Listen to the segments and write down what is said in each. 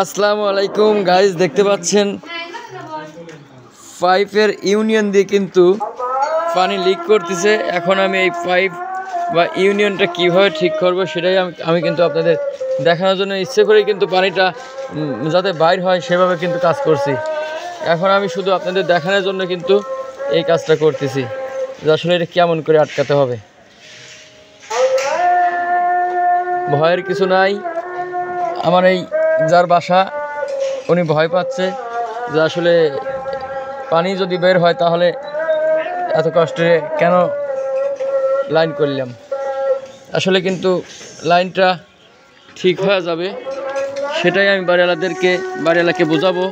আসসালামু আলাইকুম গাইজ, দেখতে পাচ্ছেন পাইপের ইউনিয়ন দিয়ে কিন্তু পানি লিক করতেছে। এখন আমি এই পাইপ বা ইউনিয়নটা কীভাবে ঠিক করব সেটাই আমি কিন্তু আপনাদের দেখানোর জন্য ইচ্ছে করে কিন্তু পানিটা যাতে বাইর হয় সেভাবে কিন্তু কাজ করছি। এখন আমি শুধু আপনাদের দেখানোর জন্য কিন্তু এই কাজটা করতেছি যে আসলে এটা কেমন করে আটকাতে হবে। ভয়ের কিছু নাই। আমার এই যার বাসা উনি ভয় পাচ্ছে যে আসলে পানি যদি বের হয় তাহলে এত কষ্টে কেন লাইন করলাম। আসলে কিন্তু লাইনটা ঠিক হয়ে যাবে, সেটাই আমি বাড়িওয়ালাকে বোঝাবো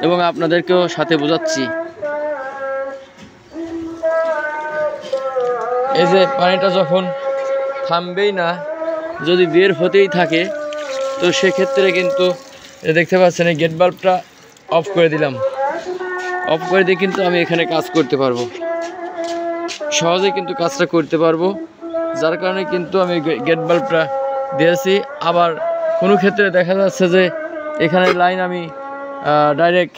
এবং আপনাদেরকেও সাথে বোঝাচ্ছি। এই যে পানিটা যখন থামবেই না, যদি বের হতেই থাকে, তো সেক্ষেত্রে কিন্তু দেখতে পাচ্ছেন এই গেট বাল্বটা অফ করে দিলাম। অফ করে দিয়ে কিন্তু আমি এখানে কাজ করতে পারবো, সহজেই কিন্তু কাজটা করতে পারবো। যার কারণে কিন্তু আমি গেট বাল্বটা দিয়েছি। আবার কোনো ক্ষেত্রে দেখা যাচ্ছে যে এখানে লাইন আমি ডাইরেক্ট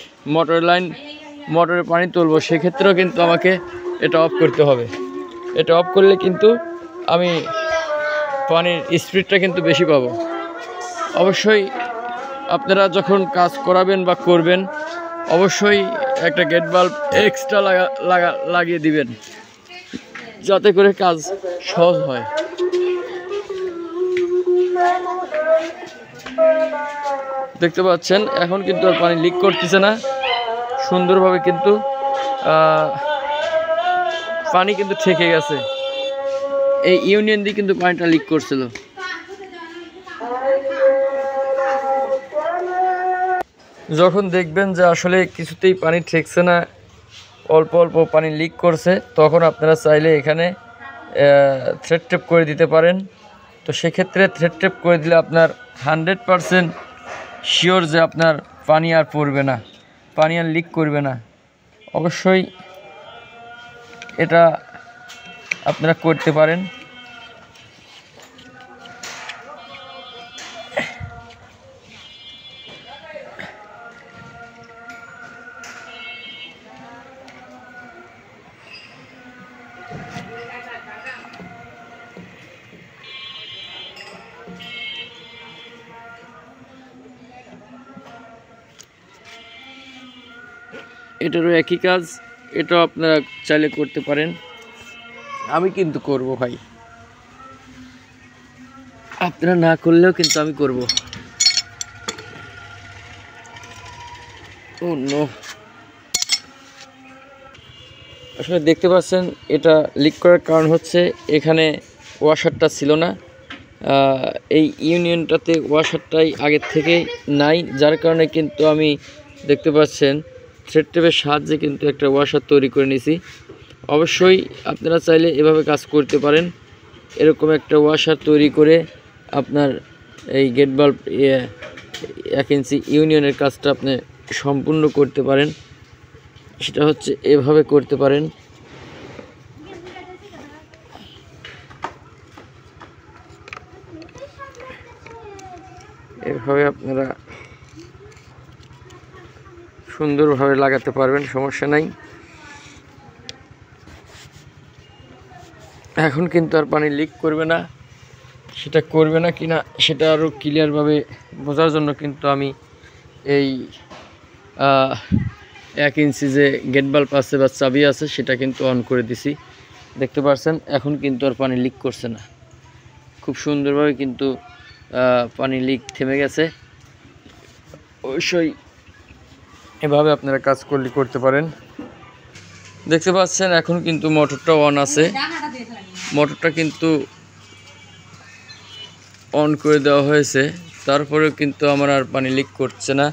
মোটরে পানি তুলবো, সেক্ষেত্রেও কিন্তু আমাকে এটা অফ করতে হবে। এটা অফ করলে কিন্তু আমি পানির স্পিডটা কিন্তু বেশি পাবো। অবশ্যই আপনারা যখন কাজ করাবেন বা করবেন, অবশ্যই একটা গেট বাল্ব এক্সট্রা লাগিয়ে দিবেন, যাতে করে কাজ সহজ হয়। দেখতে পাচ্ছেন এখন কিন্তু আর পানি লিক করতেছে না, সুন্দরভাবে কিন্তু পানি কিন্তু ঠেকে গেছে। এই ইউনিয়ন দিয়ে কিন্তু পানিটা লিক করছিল। যখন দেখবেন যে আসলে কিছুতেই পানি ঠেকছে না, অল্প অল্প পানি লিক করছে, তখন আপনারা চাইলে এখানে থ্রেড টেপ করে দিতে পারেন। তো সেক্ষেত্রে থ্রেড টেপ করে দিলে আপনার 100% শিওর যে আপনার পানি আর পড়বে না, পানি আর লিক করবে না। অবশ্যই এটা আপনারা করতে পারেন। এটারও একই কাজ, এটাও আপনারা চাইলে করতে পারেন। আমি কিন্তু করব ভাই, আপনারা না করলেও কিন্তু আমি করব। ও নো, আসলে দেখতে পাচ্ছেন এটা লিক করার কারণ হচ্ছে এখানে ওয়াশারটা ছিল না। এই ইউনিয়নটাতে ওয়াশারটাই আগের থেকে নাই, যার কারণে কিন্তু আমি দেখতে পাচ্ছেন থ্রেড টেপের সাহায্যে কিন্তু একটা ওয়াশার তৈরি করে নিয়েছি। অবশ্যই আপনারা চাইলে এভাবে কাজ করতে পারেন। এরকম একটা ওয়াশার তৈরি করে আপনার এই গেট বাল্ব 1 ইঞ্চি ইউনিয়নের কাজটা আপনি সম্পূর্ণ করতে পারেন। সেটা হচ্ছে এভাবে করতে পারেন। এভাবে আপনারা সুন্দরভাবে লাগাতে পারবেন, সমস্যা নাই। এখন কিন্তু আর পানি লিক করবে না। সেটা করবে না কিনা সেটা আরও ক্লিয়ারভাবে বোঝার জন্য কিন্তু আমি এই 1 ইঞ্চি যে গেট বাল্ব আছে বা চাবি আছে সেটা কিন্তু অন করে দিছি। দেখতে পাচ্ছেন এখন কিন্তু আর পানি লিক করছে না, খুব সুন্দরভাবে কিন্তু পানি লিক থেমে গেছে। অবশ্যই এভাবে আপনারা কাজ করতে পারেন। দেখতে পাচ্ছেন এখন কিন্তু মোটরটা অন আছে, মোটরটা কিন্তু অন করে দেওয়া হয়েছে, তারপরেও কিন্তু আমার আর পানি লিক করছে না।